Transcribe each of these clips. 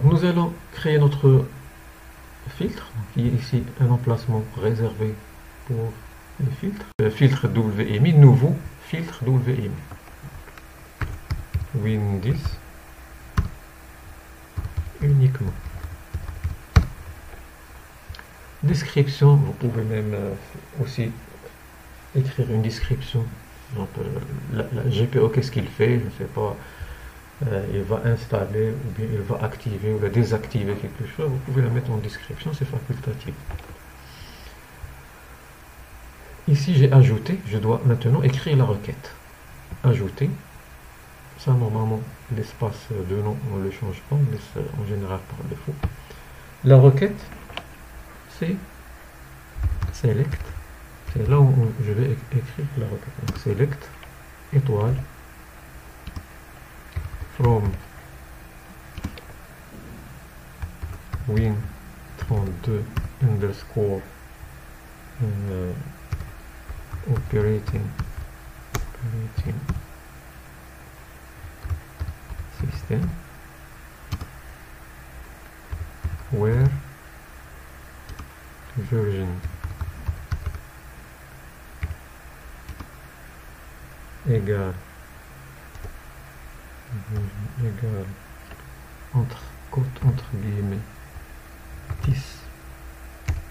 nous allons créer notre filtre. Donc, il y a ici un emplacement réservé pour les filtres. Filtre WMI, nouveau filtre WMI. Win10 uniquement. Description, vous pouvez même aussi écrire une description. Donc, la GPO, qu'est-ce qu'il fait? Je ne sais pas. Il va installer, ou bien il va activer ou désactiver quelque chose. Vous pouvez la mettre en description, c'est facultatif. Ici, j'ai ajouté. Je dois maintenant écrire la requête. Ajouter. Ça, normalement, l'espace de nom, on ne le change pas, on laisse en général par défaut. La requête, c'est select. C'est là où je vais écrire la requête. Donc, select, étoile, from win32 underscore operating system where version égale entre guillemets 10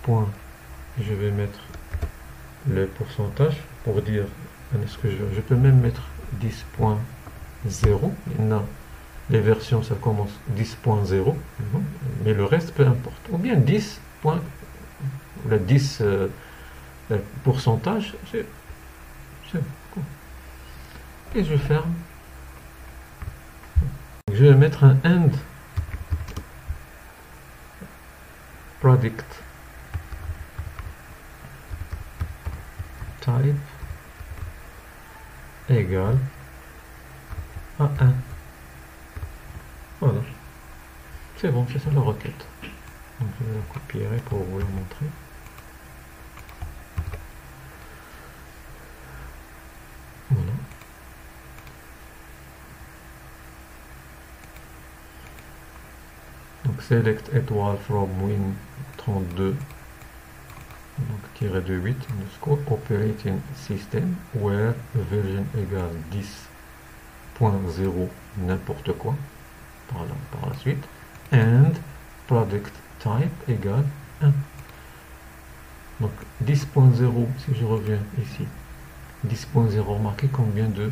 points. Je vais mettre le pourcentage pour dire est-ce que je peux même mettre 10.0. Maintenant les versions ça commence 10.0 mais le reste peu importe, ou bien 10 points, le 10 pourcentage, c'est cool. Et je ferme. Je vais mettre un end product type égale à 1. Voilà, c'est bon, c'est ça la requête. Donc je la copierai pour vous la montrer. Voilà. Donc select étoile from win32 donc tiré de 8 underscore operating system where version égale 10.0 n'importe quoi par la suite and product type égale 1. Donc 10.0, si je reviens ici, 10.0, remarquez combien de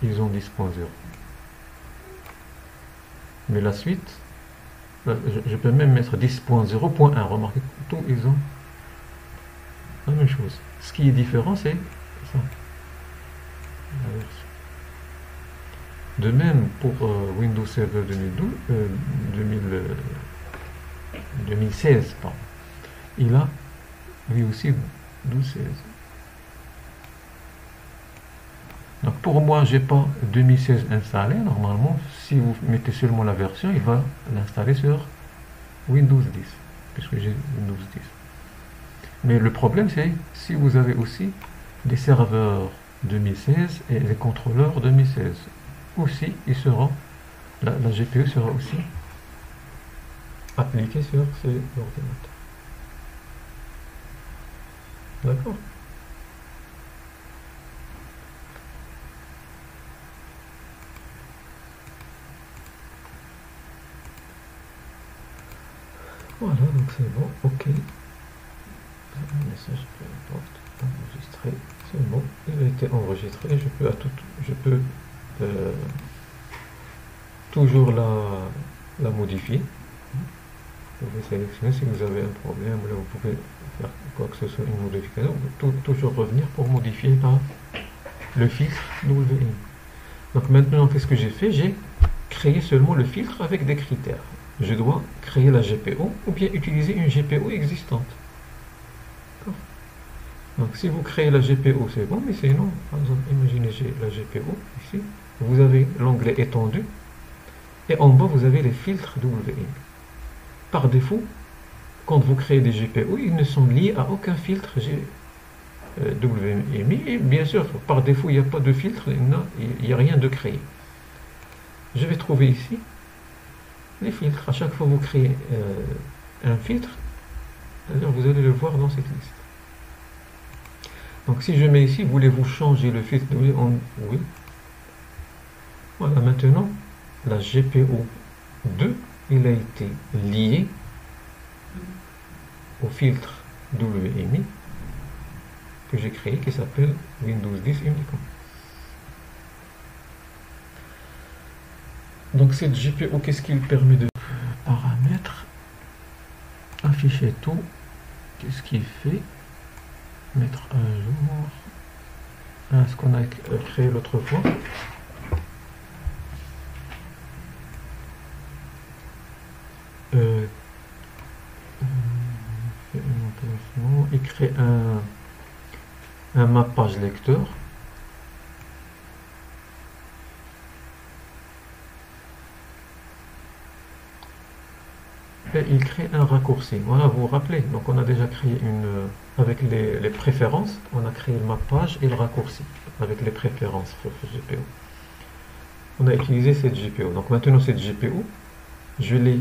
ils ont 10.0. Mais la suite, je peux même mettre 10.0.1. Remarquez, tous ils ont la même chose. Ce qui est différent, c'est ça. De même pour Windows Server 2016, pardon. Il a lui aussi 12.16. Donc pour moi, j'ai pas 2016 installé. Normalement, si vous mettez seulement la version, il va l'installer sur Windows 10, puisque j'ai Windows 10. Mais le problème, c'est si vous avez aussi des serveurs 2016 et des contrôleurs 2016. Aussi, la GPU sera aussi appliquée sur ces ordinateurs. D'accord? Voilà, donc c'est bon, ok. Un message, peu importe, enregistré, c'est bon, il a été enregistré, je peux toujours la modifier. Vous pouvez sélectionner si vous avez un problème, là vous pouvez faire quoi que ce soit, une modification, vous pouvez toujours revenir pour modifier le filtre WMI. Donc maintenant, qu'est-ce que j'ai fait? J'ai créé seulement le filtre avec des critères. Je dois créer la GPO ou bien utiliser une GPO existante. Donc si vous créez la GPO, c'est bon, mais sinon, par exemple, imaginez la GPO, ici, vous avez l'onglet étendu, et en bas, vous avez les filtres WMI. Par défaut, quand vous créez des GPO, ils ne sont liés à aucun filtre WMI, et bien sûr, par défaut, il n'y a pas de filtre, il n'y a rien de créé. Je vais trouver ici les filtres. À chaque fois que vous créez un filtre, c'est-à-dire vous allez le voir dans cette liste. Donc si je mets ici, voulez-vous changer le filtre de oui. Voilà, maintenant, la GPO2, il a été lié au filtre WMI que j'ai créé, qui s'appelle Windows 10 uniquement. Donc cette GPO, qu'est-ce qu'il permet de paramètres, afficher tout, qu'est-ce qu'il fait, mettre à jour ce qu'on a créé l'autre fois. Il crée un mappage lecteur. Et il crée un raccourci. Voilà, vous vous rappelez. Donc on a déjà créé avec les préférences, on a créé le mappage et le raccourci avec les préférences sur GPO. On a utilisé cette GPO. Donc maintenant cette GPO, je l'ai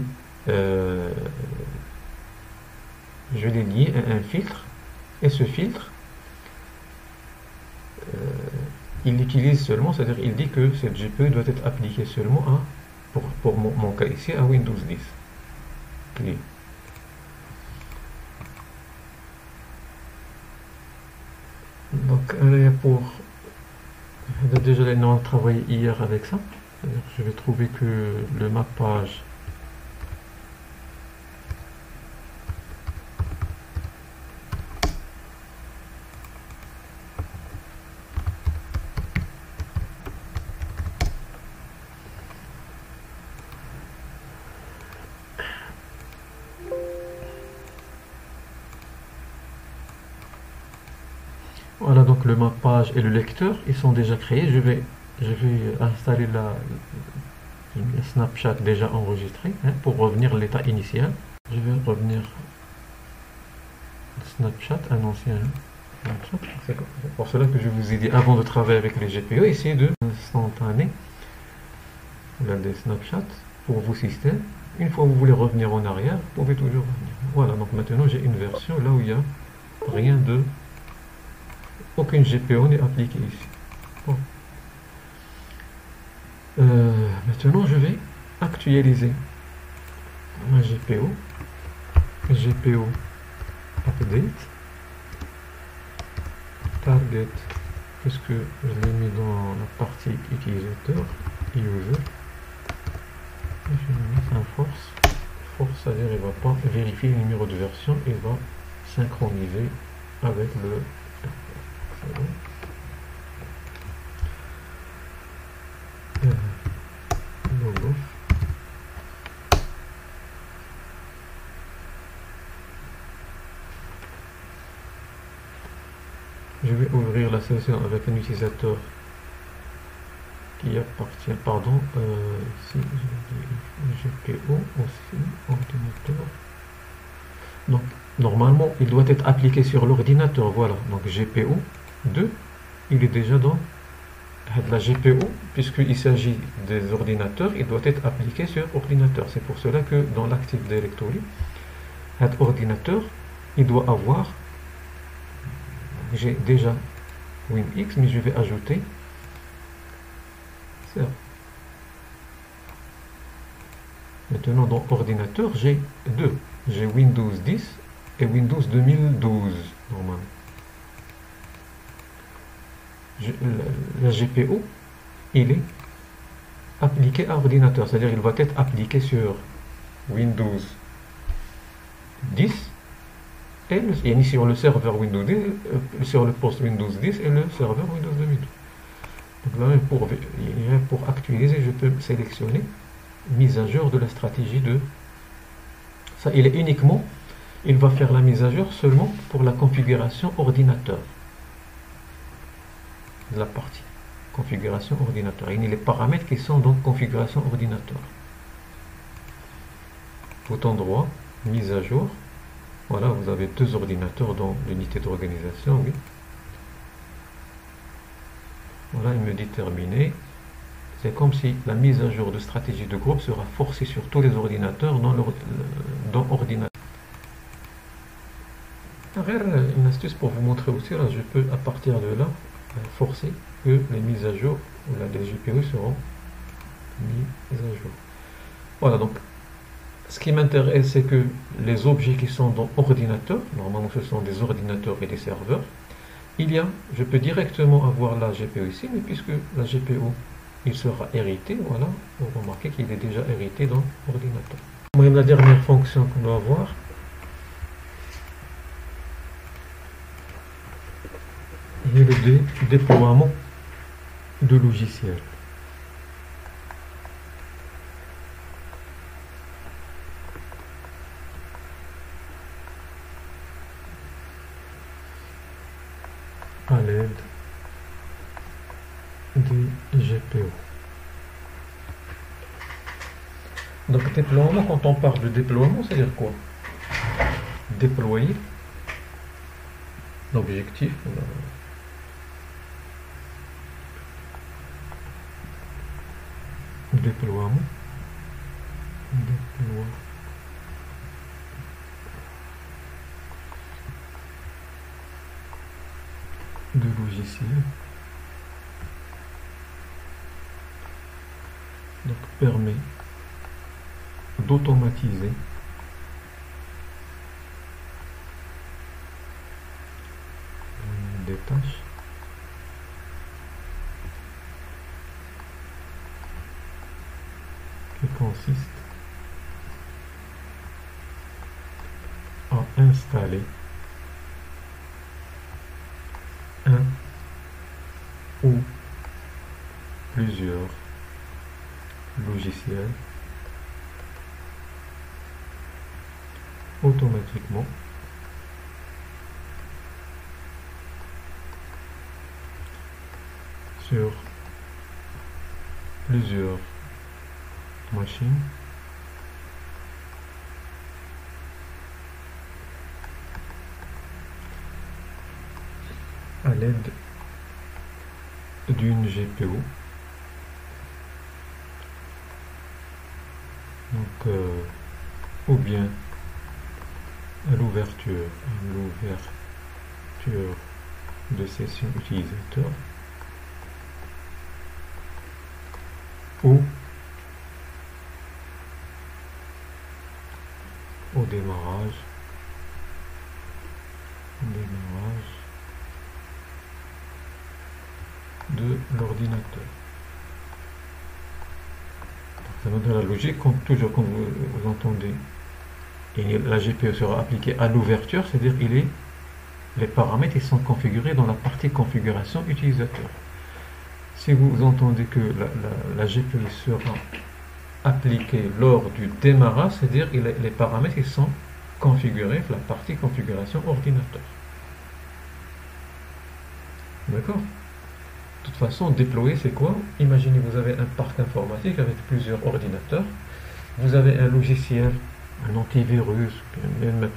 lié à un filtre, et ce filtre il l'utilise seulement, c'est-à-dire il dit que cette GPO doit être appliquée seulement pour mon cas ici, à Windows 10. Oui. Donc déjà on a travaillé hier avec ça, je vais trouver que le mappage voilà, donc le mappage et le lecteur, ils sont déjà créés. Je vais installer la Snapchat déjà enregistré pour revenir à l'état initial. Je vais revenir Snapchat, un ancien Snapchat. C'est pour cela que je vous ai dit avant de travailler avec les GPO, essayez de instantané. Regardez Snapchat pour vos systèmes. Une fois que vous voulez revenir en arrière, vous pouvez toujours revenir. Voilà, donc maintenant j'ai une version là où il n'y a rien de... Aucune GPO n'est appliquée ici. Bon. Maintenant, je vais actualiser ma GPO. GPO update. Target. Qu'est-ce que je l'ai mis dans la partie utilisateur, user. Et je vais mettre un force. Force, c'est-à-dire il ne va pas vérifier le numéro de version, il va synchroniser avec le logo. Je vais ouvrir la session avec un utilisateur qui appartient, pardon, si je dis GPO aussi, ordinateur. Donc, normalement, il doit être appliqué sur l'ordinateur, voilà. Donc, GPO 2, il est déjà dans la GPO, puisqu'il s'agit des ordinateurs, il doit être appliqué sur ordinateur. C'est pour cela que dans l'Active Directory, cet ordinateur, il doit avoir, j'ai déjà WinX, mais je vais ajouter ça. Maintenant, dans ordinateur, j'ai deux. J'ai Windows 10 et Windows 2012, normalement. La GPO, il est appliqué à ordinateur, c'est-à-dire il va être appliqué sur Windows 10 et sur le serveur Windows 10, sur le poste Windows 10 et le serveur Windows 2012. Donc là, pour actualiser, je peux sélectionner mise à jour de la stratégie de ça. Il est uniquement, il va faire la mise à jour seulement pour la configuration ordinateur. La partie configuration ordinateur. Il y a les paramètres qui sont donc configuration ordinateur. Bouton droit, mise à jour. Voilà, vous avez deux ordinateurs dans l'unité d'organisation. Oui. Voilà, il me dit terminé. C'est comme si la mise à jour de stratégie de groupe sera forcée sur tous les ordinateurs dans ordinateur. Une astuce pour vous montrer aussi, là, je peux à partir de là forcer que les mises à jour des GPU seront mises à jour. Voilà, donc ce qui m'intéresse, c'est que les objets qui sont dans ordinateur, normalement ce sont des ordinateurs et des serveurs, je peux directement avoir la GPU ici, mais puisque la GPU il sera hérité, voilà, vous remarquez qu'il est déjà hérité dans l'ordinateur. La dernière fonction qu'on doit avoir, il y a le déploiement de logiciels. À l'aide des GPU. Donc déploiement, quand on parle de déploiement, c'est-à-dire quoi? Déployer l'objectif. Déploiement de logiciels. Donc permet d'automatiser des tâches qui consistent à installer un ou plusieurs logiciels automatiquement sur plusieurs machines à l'aide d'une GPU. Donc, ou bien à l'ouverture de session utilisateur, ou au démarrage de l'ordinateur. Ça va dans la logique, toujours comme vous entendez, la GPU sera appliquée à l'ouverture, c'est-à-dire les paramètres ils sont configurés dans la partie configuration utilisateur. Si vous entendez que la GPU sera appliquée lors du démarrage, c'est-à-dire les paramètres ils sont configurés, la partie configuration ordinateur. D'accord? De toute façon, déployer, c'est quoi? Imaginez, vous avez un parc informatique avec plusieurs ordinateurs. Vous avez un logiciel, un antivirus, même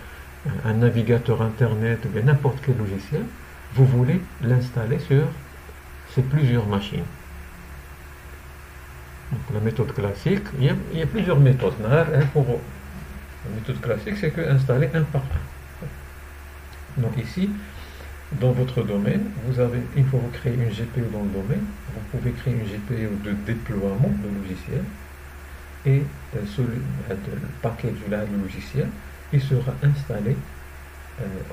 un navigateur internet, ou bien n'importe quel logiciel. Vous voulez l'installer sur ces plusieurs machines. Donc, la méthode classique, il y a plusieurs méthodes. La méthode classique, c'est que installer un par un. Donc ici, dans votre domaine, il faut vous créer une GPU dans le domaine. Vous pouvez créer une GPU de déploiement de logiciel et le package du logiciel, il sera installé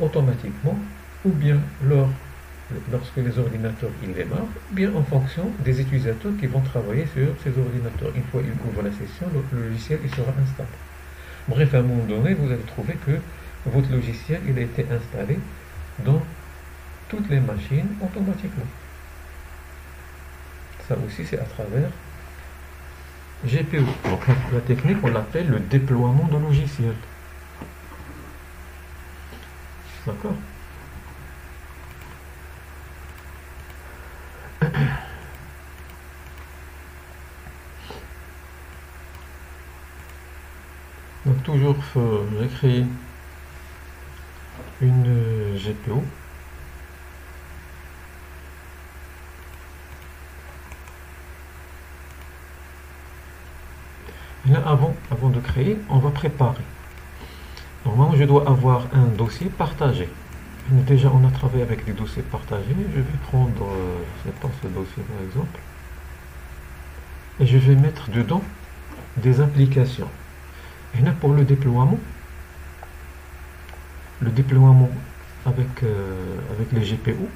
automatiquement ou bien lorsque les ordinateurs ils démarrent, ou bien en fonction des utilisateurs qui vont travailler sur ces ordinateurs. Une fois qu'ils ouvrent la session, le logiciel il sera installé. Bref, à un moment donné, vous allez trouver que votre logiciel il a été installé dans toutes les machines automatiquement. Ça aussi c'est à travers GPU. Donc la technique on l'appelle le déploiement de logiciel. D'accord? Donc toujours j'ai créé une GPU. Et là, avant de créer, on va préparer. Normalement, je dois avoir un dossier partagé. Déjà, on a travaillé avec des dossiers partagés. Je vais prendre, je sais pas, ce dossier par exemple. Et je vais mettre dedans des applications. Et là, pour le déploiement avec les GPU,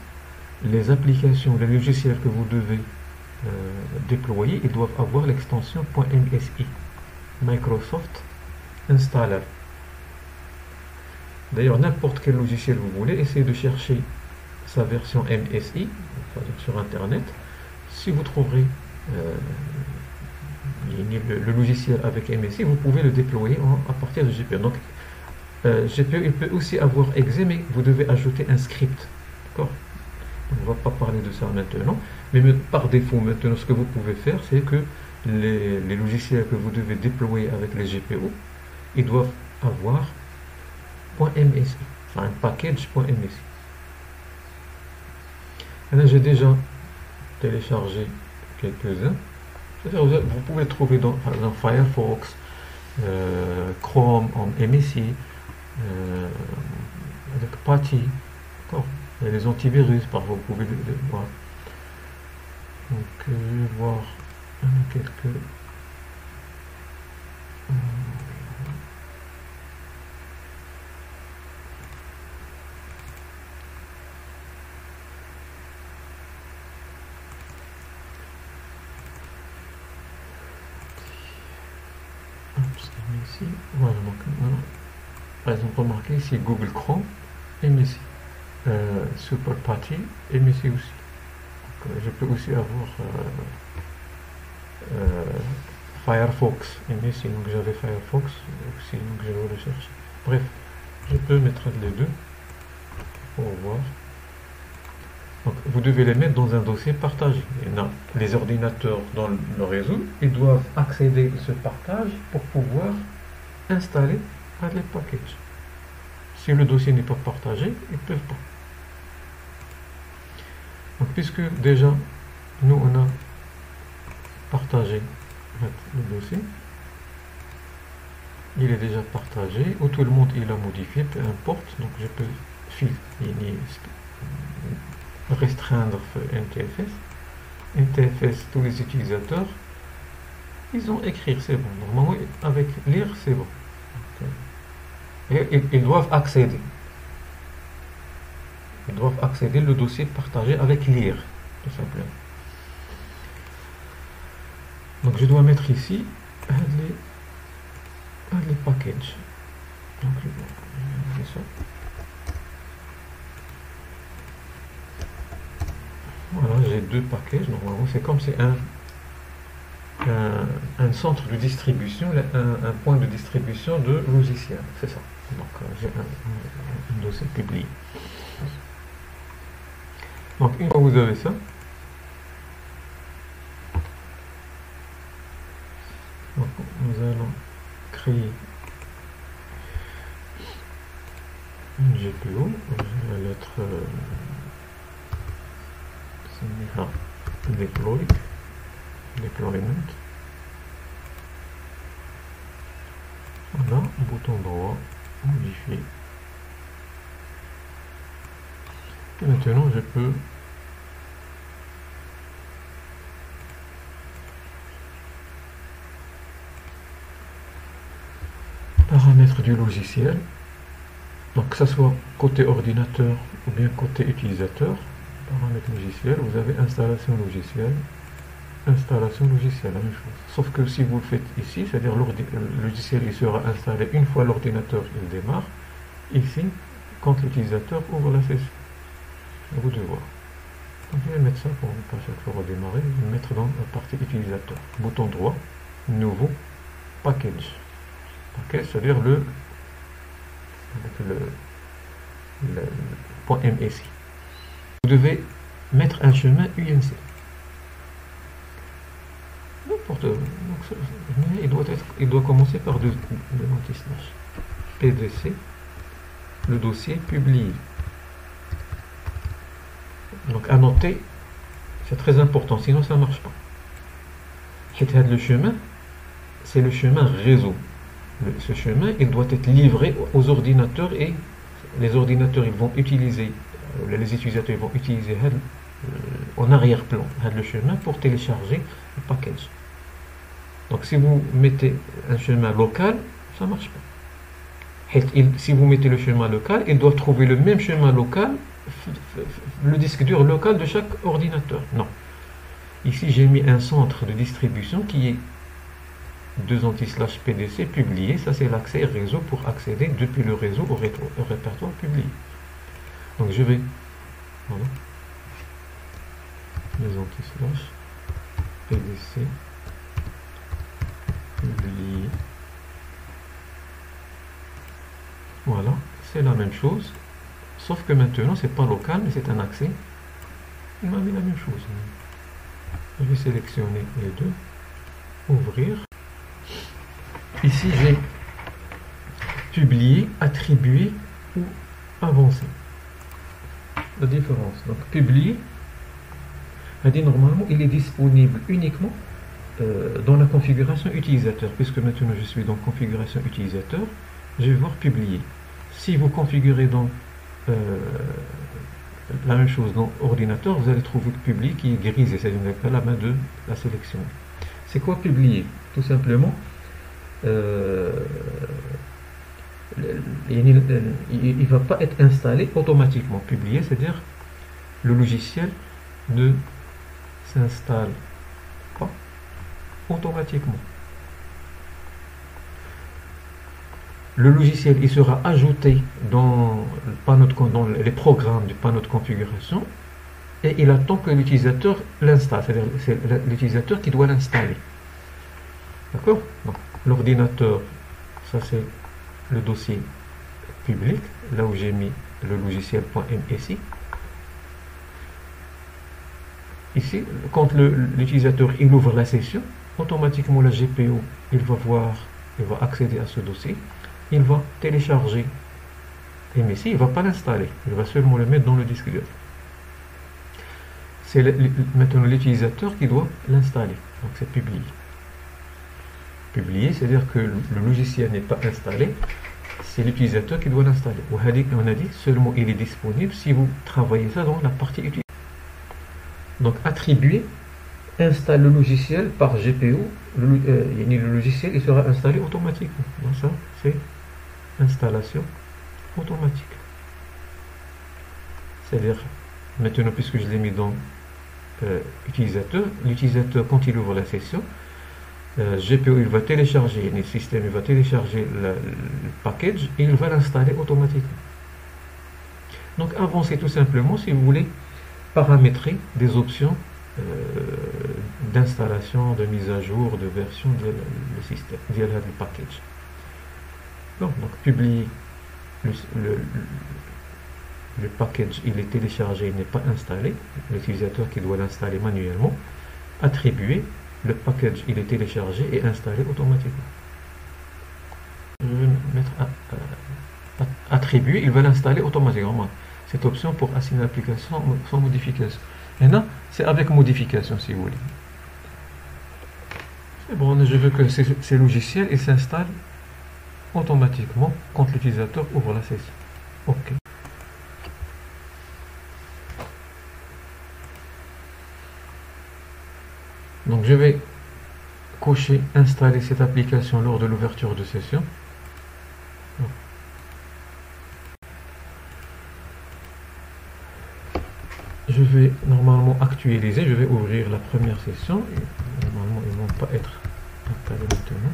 les applications, les logiciels que vous devez déployer, ils doivent avoir l'extension .msi, Microsoft Installer. D'ailleurs, n'importe quel logiciel vous voulez, essayez de chercher sa version MSI, sur Internet. Si vous trouverez le logiciel avec MSI, vous pouvez le déployer à partir de GPU. Donc, GPU, il peut aussi avoir exe, mais vous devez ajouter un script. D'accord? On ne va pas parler de ça maintenant. Mais par défaut, maintenant, ce que vous pouvez faire, c'est que les logiciels que vous devez déployer avec les GPU, ils doivent avoir .msi, enfin un package.msi. Et là, j'ai déjà téléchargé quelques-uns. Vous pouvez le trouver dans Firefox, Chrome en MSI, avec Patty. Il y a les antivirus, parfois vous pouvez les voir. Donc, je vais voir quelques. MSI, voilà, donc par exemple, remarquez ici Google Chrome, MSI, Super Patty, MSI aussi. Donc, je peux aussi avoir Firefox, MSI, donc j'avais Firefox aussi, donc je vais le chercher. Bref, je peux mettre les deux pour voir. Donc, vous devez les mettre dans un dossier partagé. Et là, les ordinateurs dans le réseau, ils doivent accéder à ce partage pour pouvoir installer les packages. Si le dossier n'est pas partagé, ils ne peuvent pas. Donc, puisque déjà, nous, on a partagé le dossier, il est déjà partagé, ou tout le monde il a modifié, peu importe. Donc, je peux restreindre NTFS. NTFS, tous les utilisateurs, ils ont écrit, c'est bon. Normalement, avec lire, c'est bon. Et ils doivent accéder. Ils doivent accéder le dossier partagé avec lire, tout simplement. Donc, je dois mettre ici les packages. Donc, je vais ça. Voilà, j'ai deux packages. Normalement, c'est comme c'est un centre de distribution, un point de distribution de logiciels. C'est ça. Donc, j'ai un dossier publié. Donc, une fois que vous avez ça, donc, nous allons créer une GPU. Je vais mettre deployment. Voilà, bouton droit, modifier. Et maintenant, je peux paramètres du logiciel. Donc, que ce soit côté ordinateur ou bien côté utilisateur. Paramètres logiciel, vous avez installation logicielle, la même chose. Sauf que si vous le faites ici, c'est-à-dire le logiciel il sera installé une fois l'ordinateur il démarre, ici, quand l'utilisateur ouvre la session. À vous de voir. Donc, je vais mettre ça pour ne pas chaque fois redémarrer, je vais mettre dans la partie utilisateur. Bouton droit, nouveau, package. Package, c'est-à-dire le .msi. Vous devez mettre un chemin UNC. N'importe. Il doit commencer par deux anti-slash. PDC, le dossier publié. Donc à noter, c'est très important, sinon ça ne marche pas. Le chemin, c'est le chemin réseau. Ce chemin, il doit être livré aux ordinateurs et les ordinateurs, ils vont utiliser, les utilisateurs vont utiliser en arrière-plan le chemin pour télécharger le package. Donc si vous mettez un chemin local, ça ne marche pas. Si vous mettez le chemin local, il doit trouver le même chemin local, le disque dur local de chaque ordinateur. Non. Ici, j'ai mis un centre de distribution qui est 2/PDC publié. Ça, c'est l'accès réseau pour accéder depuis le réseau au répertoire publié. Donc, je vais... Voilà. 2/PDC publié. Voilà, c'est la même chose. Sauf que maintenant, c'est pas local, mais c'est un accès. Il m'a mis la même chose. Je vais sélectionner les deux. Ouvrir. Ici, j'ai publié, attribué ou avancé. La différence. Donc, publier, normalement, il est disponible uniquement dans la configuration utilisateur. Puisque maintenant, je suis dans configuration utilisateur, je vais voir publier. Si vous configurez dans la même chose dans ordinateur, vous allez trouver le publier qui est grisé, c'est-à-dire pas la main de la sélection. C'est quoi publier? Tout simplement, il ne va pas être installé automatiquement. Publier, c'est-à-dire le logiciel ne s'installe pas automatiquement. Le logiciel il sera ajouté dans les programmes du panneau de configuration et il attend que l'utilisateur l'installe. C'est-à-dire c'est l'utilisateur qui doit l'installer. D'accord? Donc l'ordinateur, ça c'est le dossier public, là où j'ai mis le logiciel.msi. Ici, quand l'utilisateur il ouvre la session, automatiquement la GPU il va accéder à ce dossier. Il va télécharger MSI, il ne va pas l'installer, il va seulement le mettre dans le disque dur. C'est maintenant l'utilisateur qui doit l'installer, donc c'est publier. Publier, c'est-à-dire que le logiciel n'est pas installé, c'est l'utilisateur qui doit l'installer. On a dit seulement il est disponible si vous travaillez ça dans la partie utilisation. Donc attribuer, installe le logiciel par GPU, le logiciel il sera installé automatiquement. Donc ça, c'est installation automatique. C'est-à-dire, maintenant, puisque je l'ai mis dans utilisateur, l'utilisateur, quand il ouvre la session, GPU, il va télécharger, le système, il va télécharger le package et il va l'installer automatiquement. Donc, avancez tout simplement si vous voulez paramétrer des options d'installation, de mise à jour, de version du système, du package. Donc, publier le package, il est téléchargé, il n'est pas installé, l'utilisateur qui doit l'installer manuellement. Attribuer, le package, il est téléchargé et installé automatiquement. Je vais mettre attribuer, il va l'installer automatiquement. Cette option pour assigner l'application sans modification. Maintenant, c'est avec modification si vous voulez. C'est bon, je veux que ces logiciels s'installent automatiquement quand l'utilisateur ouvre la session. OK. Donc je vais cocher installer cette application lors de l'ouverture de session. Je vais normalement actualiser, je vais ouvrir la première session. Et normalement, ils ne vont pas être installés maintenant.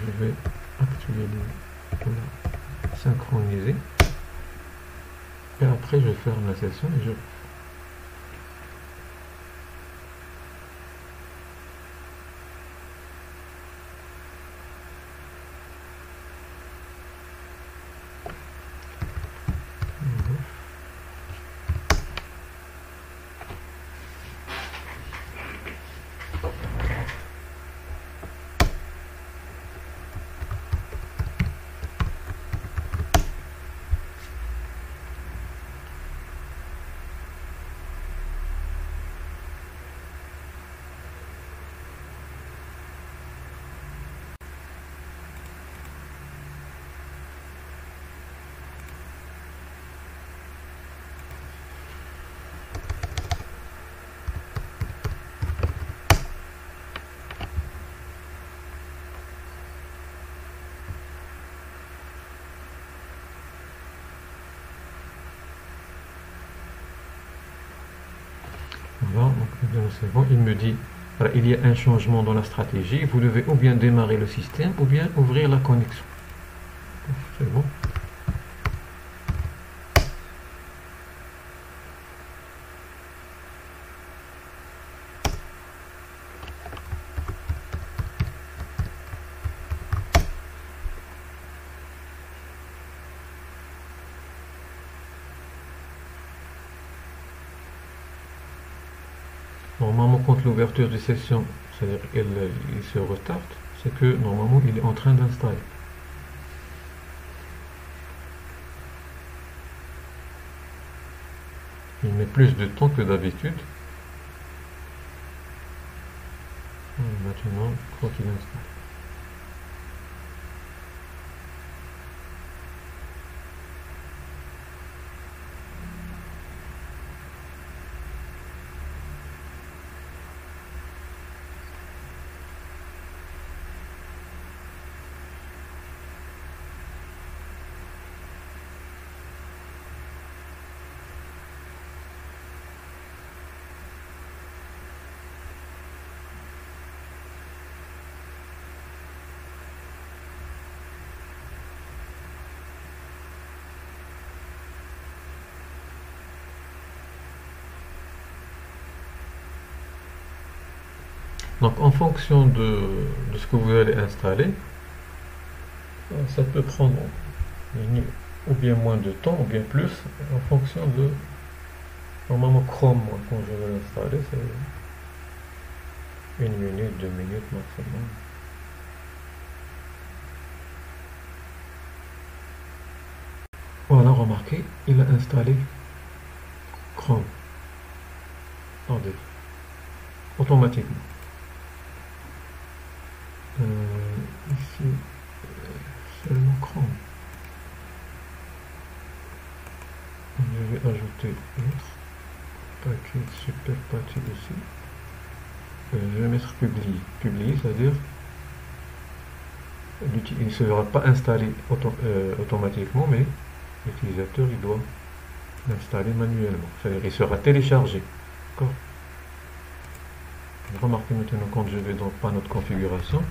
Je vais actualiser, synchroniser. Et après, je vais faire la session et je Voilà, donc maintenant c'est bon, il me dit, voilà, il y a un changement dans la stratégie, vous devez ou bien démarrer le système ou bien ouvrir la connexion. C'est bon. Normalement, quand l'ouverture de session, c'est-à-dire il se retarde, c'est que normalement il est en train d'installer. Il met plus de temps que d'habitude. Maintenant, je crois qu'il installe. Donc en fonction de ce que vous allez installer, ça peut prendre ou bien moins de temps ou bien plus en fonction de... Normalement Chrome, moi, quand je vais l'installer, c'est 1 minute, 2 minutes maximum. Voilà, remarquez, il a installé Chrome. Attendez, automatiquement. Ici, seulement Chrome. Je vais ajouter autre paquet super paquet ici. Je vais mettre publier. Publier, c'est-à-dire il ne sera pas installé automatiquement, mais l'utilisateur il doit l'installer manuellement. C'est-à-dire il sera téléchargé. D'accord. Remarquez maintenant quand je vais dans panneau de configuration.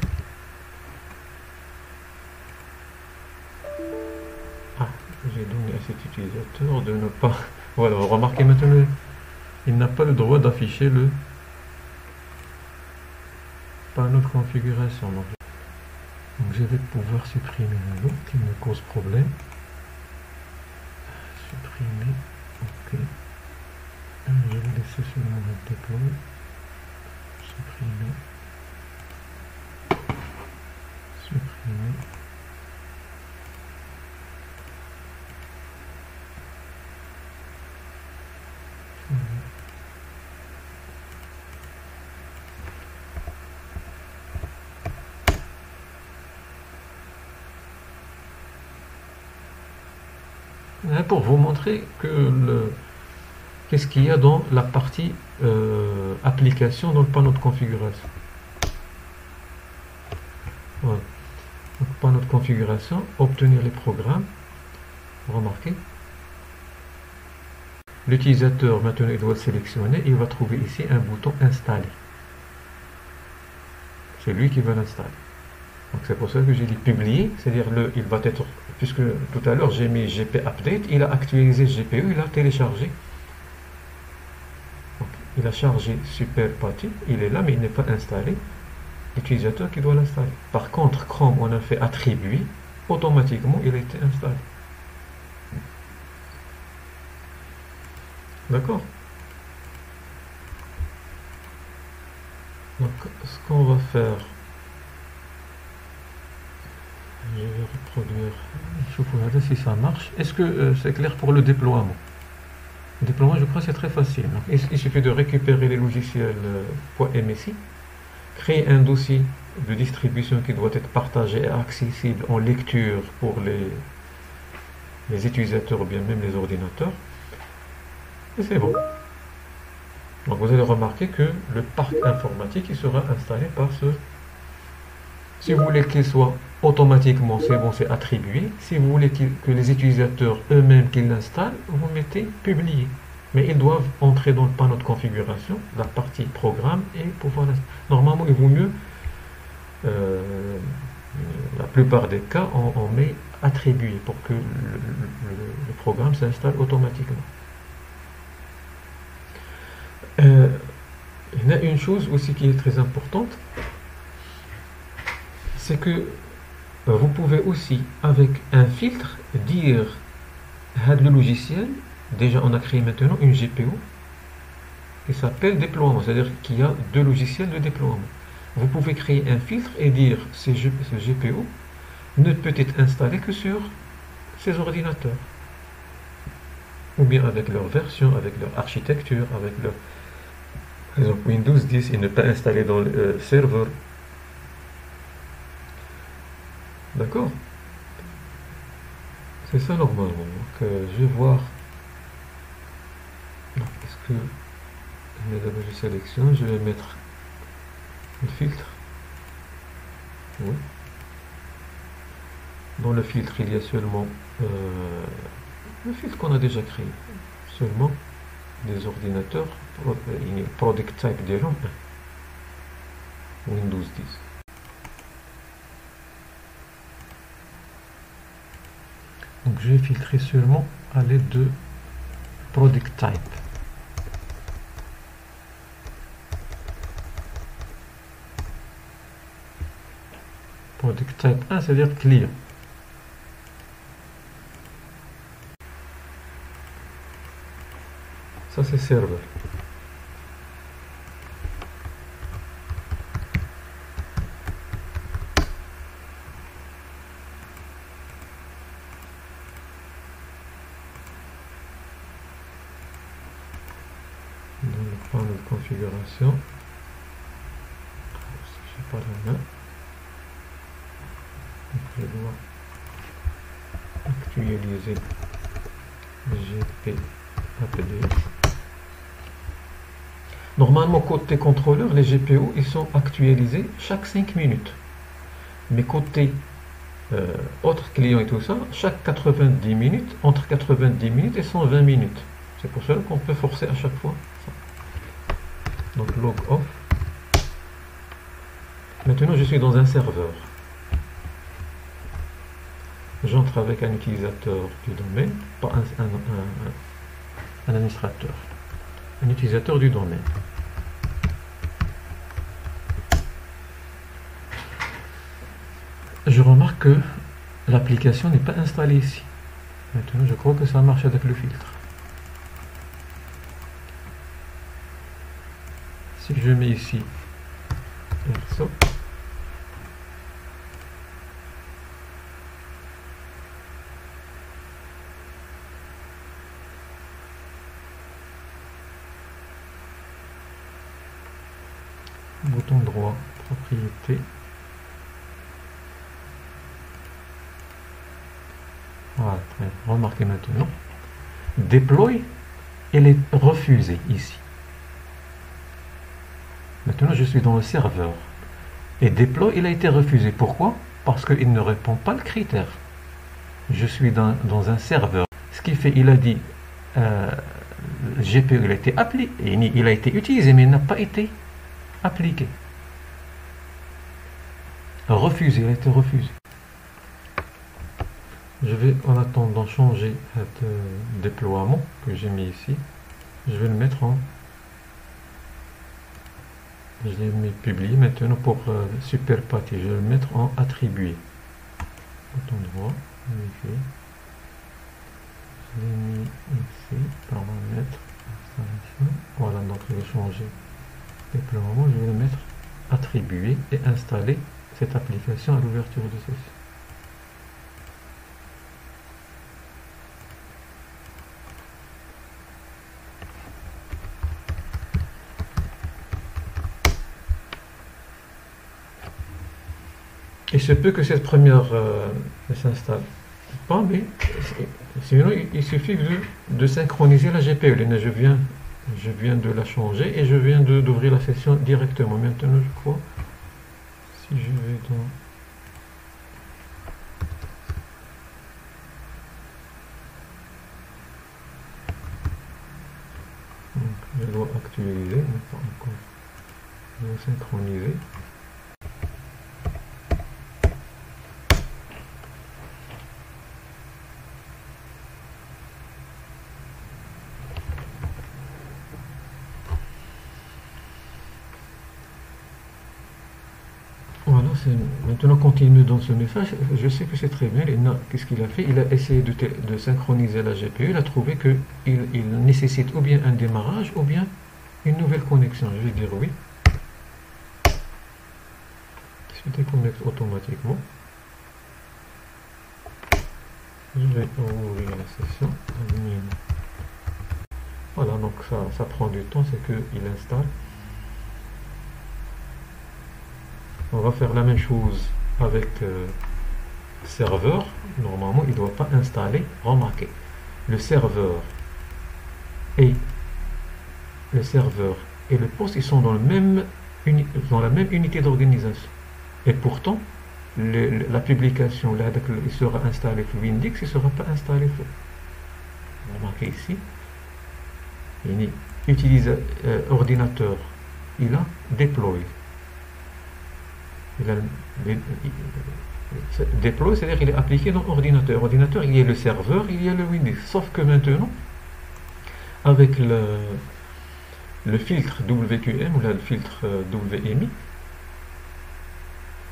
Ah, j'ai donné à cet utilisateur de ne pas... Voilà, remarquez maintenant, il n'a pas le droit d'afficher le panneau de configuration. Donc je vais pouvoir supprimer le lot qui me cause problème. Supprimer, ok. Je vais laisser seulement le déployer. Supprimer. Supprimer. Pour vous montrer que qu'est-ce qu'il y a dans la partie application dans le panneau de configuration. Voilà. Donc, panneau de configuration, obtenir les programmes. Remarquez. L'utilisateur maintenant il doit sélectionner, il va trouver ici un bouton installer. C'est lui qui va l'installer. Donc c'est pour ça que j'ai dit publier, c'est-à-dire il va être, puisque tout à l'heure j'ai mis GP Update, il a actualisé GPU, il a téléchargé. Donc, il a chargé Super Patty, il est là mais il n'est pas installé. L'utilisateur qui doit l'installer. Par contre Chrome on a fait attribuer, automatiquement il a été installé. D'accord. Donc ce qu'on va faire, je vais reproduire, il faut regarder si ça marche. Est-ce que c'est clair pour le déploiement? Le déploiement, je crois, c'est très facile. Donc, il suffit de récupérer les logiciels .msi, créer un dossier de distribution qui doit être partagé et accessible en lecture pour les utilisateurs ou bien même les ordinateurs. Et c'est bon. Donc vous allez remarquer que le parc informatique il sera installé par ce... Si vous voulez qu'il soit automatiquement, c'est bon, c'est attribué. Si vous voulez que les utilisateurs eux-mêmes qu'ils l'installent, vous mettez publier. Mais ils doivent entrer dans le panneau de configuration, la partie programme, et pouvoir... Normalement, il vaut mieux, la plupart des cas, on met attribué pour que le programme s'installe automatiquement. Il y a une chose aussi qui est très importante, c'est que vous pouvez aussi, avec un filtre, dire le logiciel, déjà on a créé maintenant une GPO qui s'appelle déploiement, c'est-à-dire qu'il y a deux logiciels de déploiement. Vous pouvez créer un filtre et dire ce GPO ne peut être installé que sur ces ordinateurs, ou bien avec leur version, avec leur architecture, avec leur, par exemple, Windows 10 et ne pas installer dans le serveur. D'accord? C'est ça normalement. Donc, je vais voir. Est-ce que je sélectionne, je vais mettre le filtre. Oui. Dans le filtre, il y a seulement le filtre qu'on a déjà créé. Seulement des ordinateurs. Product type déjà. Windows 10. Donc je vais filtrer seulement à l'aide de Product Type. Product Type 1, c'est-à-dire client. Ça c'est serveur. Dans le panneau de configuration, si je n'ai pas la main, donc je dois actualiser GP APDS. Normalement, côté contrôleur, les GPO ils sont actualisés chaque 5 minutes. Mais côté autres clients et tout ça, chaque 90 minutes, entre 90 minutes et 120 minutes. C'est pour cela qu'on peut forcer à chaque fois. Donc log off. Maintenant je suis dans un serveur. J'entre avec un utilisateur du domaine, pas un administrateur. Un utilisateur du domaine. Je remarque que l'application n'est pas installée ici. Maintenant je crois que ça marche avec le filtre. Si je mets ici Airsoft, bouton droit, propriété, voilà, remarquez maintenant, deploy, elle est refusée ici. Maintenant, je suis dans le serveur. Et deploy, il a été refusé. Pourquoi? Parce qu'il ne répond pas le critère. Je suis dans un serveur. Ce qui fait, il a dit, GPU, il a été appliqué, il a été utilisé, mais il n'a pas été appliqué. Refusé, il a été refusé. Je vais, en attendant, changer ce déploiement que j'ai mis ici. Je vais le mettre en... Je l'ai mis publié. Maintenant pour super party, je vais le mettre en attribué. Bouton droit, vérifier. Je l'ai mis ici, paramètres, installation. Voilà, donc je vais changer déploiement. Je vais le mettre attribué et installer cette application à l'ouverture de ceci. Il se peut que cette première ne s'installe pas, mais sinon il suffit de synchroniser la GPU. Je viens de la changer et je viens d'ouvrir la session directement. Maintenant, je crois, si je vais dans... Je dois actualiser, mais pas encore. Je dois synchroniser. Voilà, maintenant continue dans ce message. Je sais que c'est très bien. Qu'est-ce qu'il a fait? Il a essayé de synchroniser la GPU. Il a trouvé qu'il nécessite ou bien un démarrage ou bien une nouvelle connexion. Je vais dire oui. Se déconnecte automatiquement. Je vais ouvrir la session. Voilà, donc ça prend du temps, c'est qu'il installe. On va faire la même chose avec serveur. Normalement, il ne doit pas installer. Remarquez, le serveur et le poste, ils sont dans la même unité d'organisation. Et pourtant, la publication, là, il sera installé sur Windex, il ne sera pas installé sur. Remarquez ici, il utilise ordinateur, il a deploy. Deploy, c'est-à-dire qu'il est appliqué dans l'ordinateur. Ordinateur, il y a le serveur, il y a le Windows. Sauf que maintenant, avec le filtre WQM ou le filtre WMI,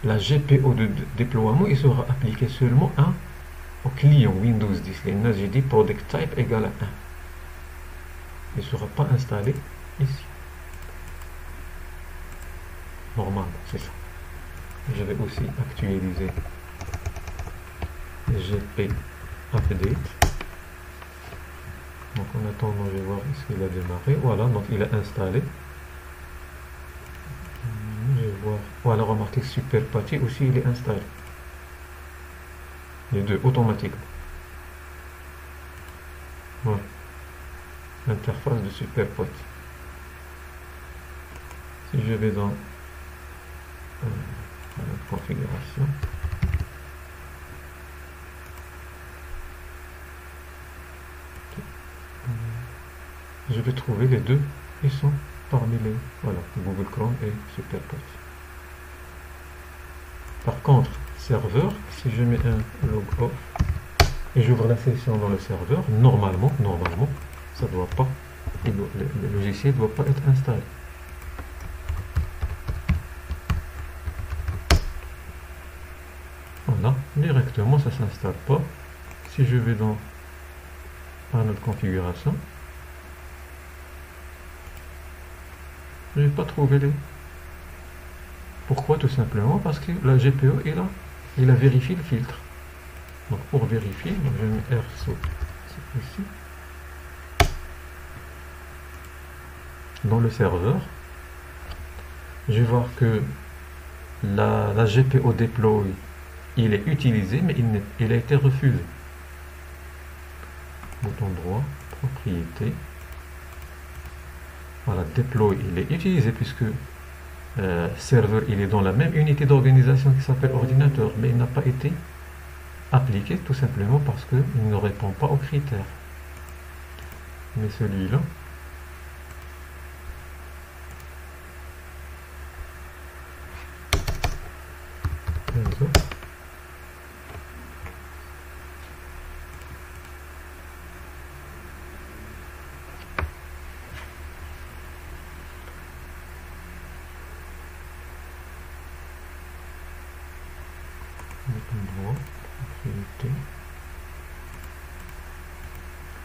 la GPO de déploiement, il sera appliqué seulement au client Windows 10. Là, j'ai dit product type égale à 1. Il ne sera pas installé ici. Normalement, c'est ça. Je vais aussi actualiser GP Update. Donc en attendant, je vais voir s'il a démarré. Voilà, donc il a installé. Je vais voir. Voilà, remarquez Super Patchy aussi, il est installé. Les deux, automatiquement. Voilà. L'interface de Super Patchy. Si je vais dans la configuration, je vais trouver les deux. Ils sont parmi les, voilà, Google Chrome et Super Patchy. Par contre, serveur, si je mets un log off et j'ouvre la session dans le serveur, normalement, ça doit pas, le logiciel ne doit pas être installé. Voilà, directement ça s'installe pas. Si je vais dans panneau de configuration, je n'ai pas trouvé les. Pourquoi? Tout simplement parce que la GPO est là. Il a vérifié le filtre. Donc pour vérifier, donc je mets RSO ici. Dans le serveur, je vais voir que la GPO deploy, il est utilisé, mais il a été refusé. Bouton droit, propriété. Voilà, deploy, il est utilisé puisque serveur, il est dans la même unité d'organisation qui s'appelle ordinateur, mais il n'a pas été appliqué tout simplement parce qu'il ne répond pas aux critères. Mais celui-là,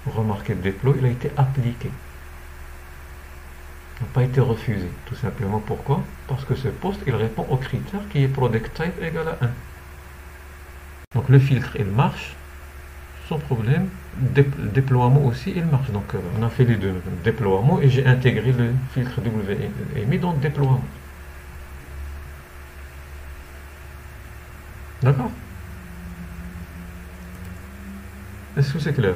remarquez, le déploy, il a été appliqué. Il n'a pas été refusé. Tout simplement pourquoi? Parce que ce poste, il répond au critère qui est product type égale à 1. Donc le filtre, il marche sans problème. Le déploiement aussi, il marche. Donc on a fait les deux. Déploiement et j'ai intégré le filtre WMI dans le déploiement. D'accord? Est-ce que c'est clair?